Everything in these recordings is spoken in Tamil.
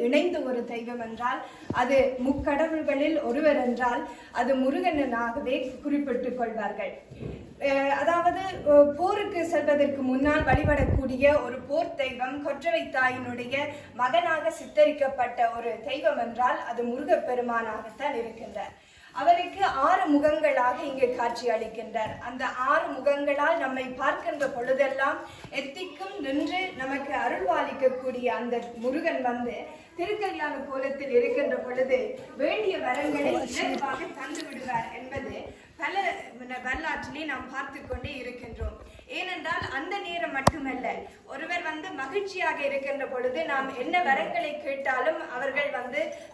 இணைந்த ஒரு தெய்வம் என்றால் அது முக்கடவுள்களில் ஒருவர் என்றால் அது முருகனாகவே குறிப்பிட்டுக் கொள்வார்கள். அதாவது போருக்கு செல்வதற்கு முன்னால் வழிபடக்கூடிய ஒரு போர் தெய்வம் கொற்றவை தாயினுடைய மகனாக சித்தரிக்கப்பட்ட ஒரு தெய்வம் என்றால் அது முருகப்பெருமானாகத்தான் இருக்கின்றார். அவருக்கு 6 முகங்களாக இங்கு காட்சி அளிக்கின்றார். அந்த 6 முகங்களால் நம்மை பார்க்கின்ற பொழுதெல்லாம் எத்திக்கும் நின்று நமக்கு அருள்வாளிக்கக்கூடிய அந்த முருகன் திருக்கல்யாண கோலத்தில் இருக்கின்ற பொழுது வேண்டிய வரங்களை இலகுவாக தந்து விடுவார் என்பது பல வரலாற்றிலே நாம் பார்த்து கொண்டே இருக்கின்றோம். ஏனென்றால் அந்த நேரம் மட்டுமல்ல, ஒருவர் மகிழ்ச்சியாக இருக்கின்ற பொழுது நாம் என்ன வரங்களை கேட்டாலும் அவர்கள்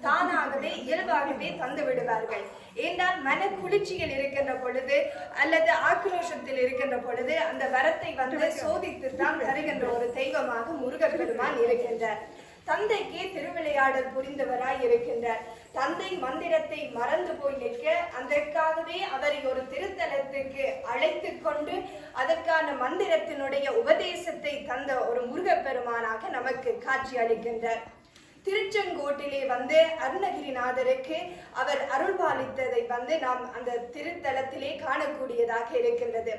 தானாகவே இயல்பாகவே தந்து விடுவார்கள். ஏனால் மன குளிர்ச்சியில் இருக்கின்ற பொழுது அல்லது ஆக்ரோஷத்தில் இருக்கின்ற பொழுது அந்த வரத்தை சோதித்து தான் தருகின்ற ஒரு தெய்வமாக முருகப்பெருமான் இருக்கின்றார். தந்தைக்கே திருவிளையாடல் புரிந்தவராய் இருக்கின்றார். தந்தை மந்திரத்தை மறந்து போய் நிற்க அதற்காகவே அவரை ஒரு திருத்தலத்துக்கு அழைத்து கொண்டு அதற்கான மந்திரத்தினுடைய உபதேசத்தை தந்த ஒரு முருகப்பெருமானாக நமக்கு காட்சி அளிக்கின்றார். திருச்செங்கோட்டிலே அருணகிரிநாதருக்கு அவர் அருள்பாலித்ததை நாம் அந்த திருத்தலத்திலே காணக்கூடியதாக இருக்கின்றது.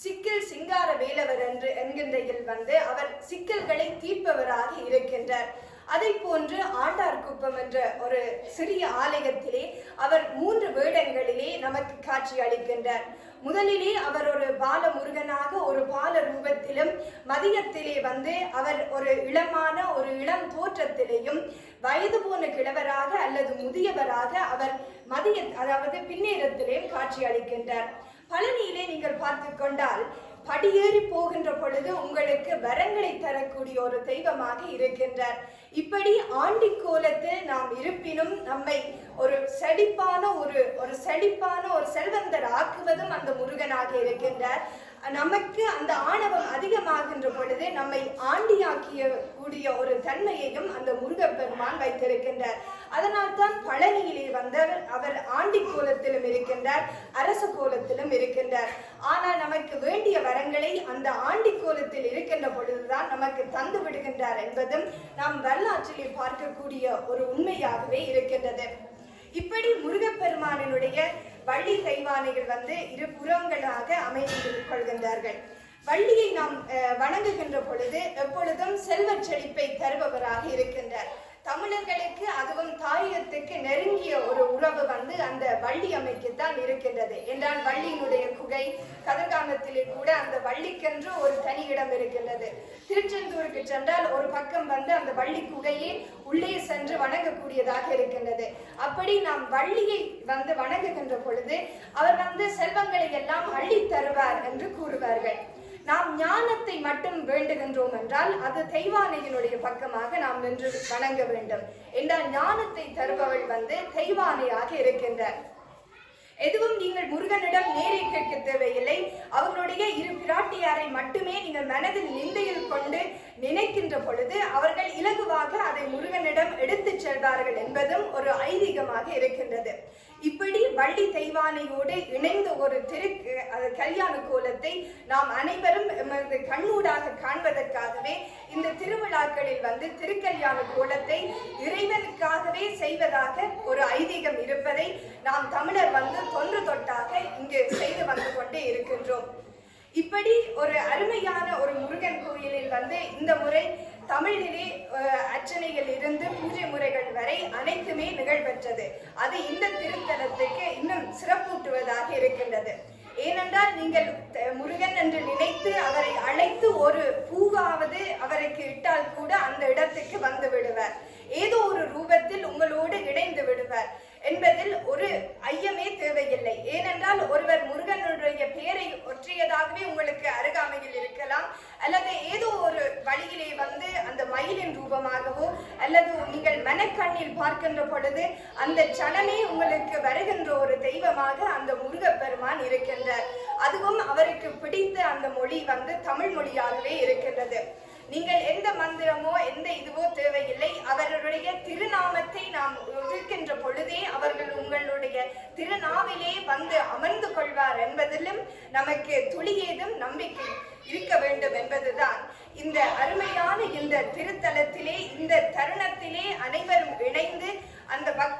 சிக்கல் சிங்கார வேலவர் என்கின்ற அவர் சிக்கல்களை தீர்ப்பவராக இருக்கின்றார். அதை போன்று ஆண்டார்குப்பம் என்ற ஒரு சிறிய ஆலயத்திலே அவர் 3 வேடங்களிலே நமக்கு காட்சி அளிக்கின்றார். முதலிலே அவர் ஒரு பால முருகனாக ஒரு பால ரூபத்திலும், மதியத்திலே அவர் ஒரு இளம் தோற்றத்திலேயும், வயது போன கிழவராக அல்லது முதியவராக அவர் அதாவது பின்னேரத்திலேயும் காட்சி அளிக்கின்றார். பழனியிலே நீங்கள் பார்த்து கொண்டால் படியேறி போகின்ற பொழுது உங்களுக்கு வரங்களை தரக்கூடிய ஒரு தெய்வமாக இருக்கின்றார். இப்படி ஆண்டி கோலத்தில் நாம் இருப்பினும் நம்மை ஒரு செழிப்பான ஒரு செல்வந்தர் ஆக்குவதும் அந்த முருகனாக இருக்கின்றார். நமக்கு அந்த ஆணவம் அதிகமாகின்ற பொழுது நம்மை ஆண்டியாக்கிய கூடிய ஒரு தன்மையையும் அந்த முருகப்பெருமான் வைத்திருக்கின்றார். அதனால் தான் பழனியிலே அவர் ஆண்டி கோலத்திலும் இருக்கின்றார், அரச கோலத்திலும் இருக்கின்றார். ஆனால் நமக்கு வேண்டிய வரங்களை அந்த ஆண்டி கோலத்தில் இருக்கின்ற பொழுதுதான் நமக்கு தந்து விடுகின்றார் என்பதும் நாம் வரலாற்றிலே பார்க்கக்கூடிய ஒரு உண்மையாகவே இருக்கின்றது. இப்படி முருகப்பெருமானினுடைய வள்ளி தெய்வானைகள் இரு புறங்களாக அமைந்து கொள்கின்றார்கள். வள்ளியை நாம் வணங்குகின்ற பொழுது எப்பொழுதும் செல்வ செழிப்பை தருபவராக இருக்கின்றார். தமிழர்களுக்கு அதுவும் தாயத்துக்கு நெருங்கிய ஒரு உறவு அந்த வள்ளி அமைக்குத்தான் இருக்கின்றது. என்றால் வள்ளியினுடைய குகை கதிர்காமத்திலே கூட அந்த வள்ளிக்கென்று ஒரு தனி இடம் இருக்கின்றது. திருச்செந்தூருக்கு சென்றால் ஒரு பக்கம் அந்த வள்ளி குகையை உள்ளே சென்று வணங்கக்கூடியதாக இருக்கின்றது. அப்படி நாம் வள்ளியை வணங்குகின்ற பொழுது அவர் செல்வங்களை எல்லாம் அள்ளி தருவார் என்று கூறுவார்கள். நாம் ஞானத்தை மட்டும் வேண்டுகின்றோம் என்றால் அது தெய்வானையினுடைய பக்கமாக நாம் நின்று வணங்க வேண்டும். என்றால் ஞானத்தை தருபவள் தெய்வானையாக இருக்கின்றார். எதுவும் நீங்கள் முருகனிடம் நேரே கேட்க தேவையில்லை. அவர்களுடைய 2 பிராட்டியாரை மட்டுமே நீங்கள் மனதில் நிந்தையில் கொண்டு நினைக்கின்ற பொழுது அவர்கள் இலகுவாக அதை முருகனிடம் எடுத்துச் செல்வார்கள் என்பதும் ஒரு ஐதீகமாக இருக்கின்றது. இப்படி வள்ளி தெய்வானையோடு இணைந்த ஒரு கல்யாண கோலத்தை நாம் அனைவரும் கண்ணூடாக காண்பதற்காகவே இந்த திருவிழாக்களில் திருக்கல்யாண கோலத்தை இறைவனுக்காகவே செய்வதாக ஒரு ஐதீகம் இருப்பதை நாம் தமிழர் தொன்று தொட்டாக இங்கு செய்து கொண்டே இருக்கின்றோம். இப்படி ஒரு அருமையான ஒரு முருகன் கோயிலில் இந்த முறை தமிழிலே அர்ச்சனைகள் இருந்து பூஜை முறைகள் வரை அனைத்துமே நிகழ்பெற்றது. அது இந்த திருத்தலத்துக்கு இன்னும் சிறப்பூட்டுவதாக இருக்கின்றது. ஏனென்றால் நீங்கள் முருகன் என்று நினைத்து அவரை அழைத்து ஒரு பூவாவது அவருக்கு இட்டால் கூட அந்த இடத்துக்கு வந்து விடுவார். ஏதோ ஒரு ரூபத்தில் உங்களோடு இணைந்து விடுவார் என்பதில் ஒரு ஐயமே தேவையில்லை. ஏனென்றால் ஒருவர் முருகனுடைய பெயரை ஒற்றியதாகவே உங்களுக்கு அருகாமையில் இருக்கலாம், அல்லது ஏதோ ஒரு வழியிலே அந்த மயிலின் ரூபமாகவோ அல்லது நீங்கள் மனக்கண்ணில் பார்க்கின்ற பொழுது அந்த சனமே உங்களுக்கு வருகின்ற ஒரு தெய்வமாக அந்த முருகப்பெருமான் இருக்கின்றார். அதுவும் அவருக்கு பிடித்த அந்த மொழி தமிழ் மொழியாகவே இருக்கின்றது. நீங்கள் எந்த மந்திரமோ எந்த இதுவோ தேவையில்லை. அவர்களுடைய திருநாமத்தை நாம் உதிர்க்கின்ற பொழுதே அவர்கள் உங்களுடைய திருநாவிலே அமர்ந்து கொள்வார் என்பதிலும் நமக்கு துளியேதும் நம்பிக்கை இருக்க வேண்டும் என்பதுதான் இந்த அருமையான இந்த திருத்தலத்திலே இந்த தருணத்திலே அனைவரும்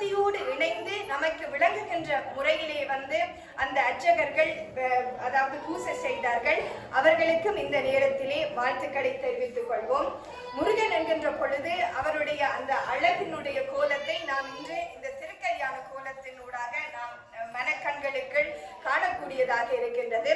பக்தியோடு இணைந்து நமக்கு விளங்குகின்ற முறையிலே வந்து அந்த அர்ச்சகர்கள் அதாவது பூசை செய்தார்கள். அவர்களுக்கும் இந்த நேரத்திலே வாழ்த்துக்களை தெரிவித்துக் கொள்வோம். முருகன் என்கின்ற பொழுது அவருடைய அந்த அழகினுடைய கோலத்தை நாம் இன்று இந்த திருக்கல்யாண கோலத்தினூடாக நாம் மனக்கண்களுக்கு காணக்கூடியதாக இருக்கின்றது.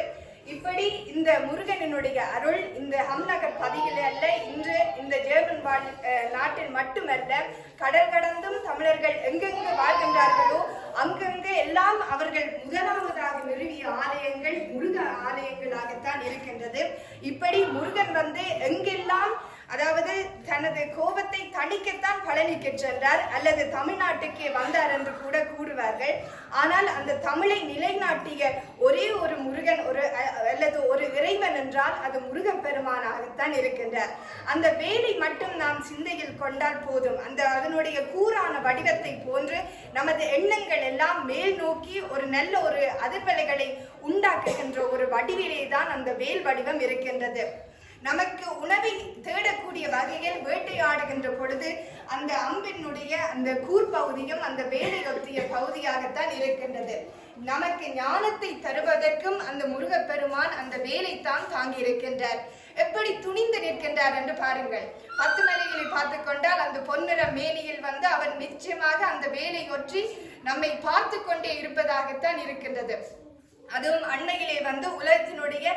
இப்படி இந்த முருகனினுடைய அருள் இந்த ஹம்நகர் பகுதியில் அல்ல, இன்று இந்த ஜெர்மன் நாட்டில் மட்டுமல்ல, கடல் கடந்தும் தமிழர்கள் எங்கெங்கு வாழ்கின்றார்களோ அங்கங்கு எல்லாம் அவர்கள் முதலாவதாக நிறுவிய ஆலயங்கள் முருக ஆலயங்களாகத்தான் இருக்கின்றது. இப்படி முருகன் வந்து எங்கெல்லாம் அதாவது தனது கோபத்தை தணிக்கத்தான் பழனிக்கு சென்றார் அல்லது தமிழ்நாட்டுக்கே வந்தார் என்று கூட கூறுவார்கள். ஆனால் அந்த தமிழை நிலைநாட்டிய ஒரே ஒரு முருகன் அல்லது ஒரு இறைவன் என்றால் அது முருகப்பெருமானாகத்தான் இருக்கின்றார். அந்த வேலை மட்டும் நாம் சிந்தையில் கொண்டால் போதும். அதனுடைய கூரான வடிவத்தை போன்று நமது எண்ணங்கள் எல்லாம் மேல் நோக்கி ஒரு நல்ல ஒரு அதிர்வலைகளை உண்டாக்குகின்ற ஒரு வடிவிலே தான் அந்த வேல் வடிவம் இருக்கின்றது. நமக்கு உணவை தேடக்கூடிய வகையில் வேட்டையாடுகின்ற பொழுது அந்த அம்பினுடைய அந்த கூர்பகுதியும் அந்த வேலை ஒத்திய பகுதியாகத்தான் இருக்கின்றது. நமக்கு ஞானத்தை தருவதற்கும் அந்த முருகப்பெருமான் அந்த வேலைத்தான் தாங்கி இருக்கின்றார். எப்படி துணிந்து நிற்கின்றார் என்று பாருங்கள். 10 மலைகளை பார்த்து கொண்டால் அந்த பொன்னிற மேனியில் வந்து அவர் நிச்சயமாக அந்த வேலை ஒற்றி நம்மை பார்த்து கொண்டே இருப்பதாகத்தான் இருக்கின்றது. அதுவும் அண்மையிலே வந்து உலகத்தினுடைய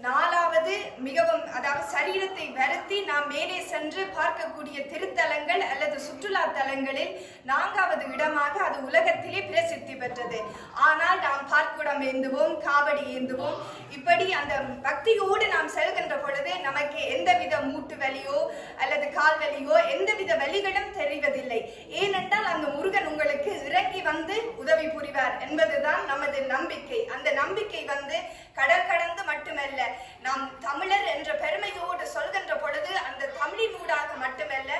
4வது மிகவும் அதாவது சரீரத்தை வருத்தி நாம் மேலே சென்று பார்க்கக்கூடிய திருத்தலங்கள் அல்லது சுற்றுலா தலங்களில் 4வது இடமாக அது உலகத்திலே பிரசித்தி பெற்றது. ஆனால் நாம் பார்க்குடம் ஏந்துவோம், காவடி ஏந்துவோம். இப்படி அந்த பக்தியோடு நாம் செல்கின்ற பொழுது நமக்கு எந்தவித மூட்டு வலியோ அல்லது கால் வலியோ எந்தவித வலிகளும் தெரிவதில்லை. ஏனென்றால் அந்த முருகன் உங்களுக்கு இறங்கி வந்து உதவி புரிவார் என்பதுதான் நமது நம்பிக்கை. அந்த நம்பிக்கை வந்து கடல் கடந்து மட்டுமல்ல, நாம் தமிழர் என்ற பெருமையோடு சொல்கின்ற பொழுது அந்த தமிழினூடாக மட்டுமல்ல,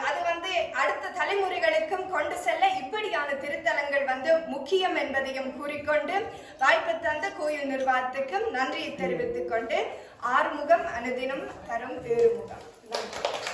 அது வந்து அடுத்த தலைமுறைகளுக்கும் கொண்டு செல்ல இப்படியான திருத்தலங்கள் வந்து முக்கியம் என்பதையும் கூறிக்கொண்டு வாய்ப்பு தந்த கோயில் நிர்வாகத்துக்கும் நன்றியை தெரிவித்துக் கொண்டு ஆறுமுகம் அனுதினம் தரும் ஏறுமுகம். நன்றி.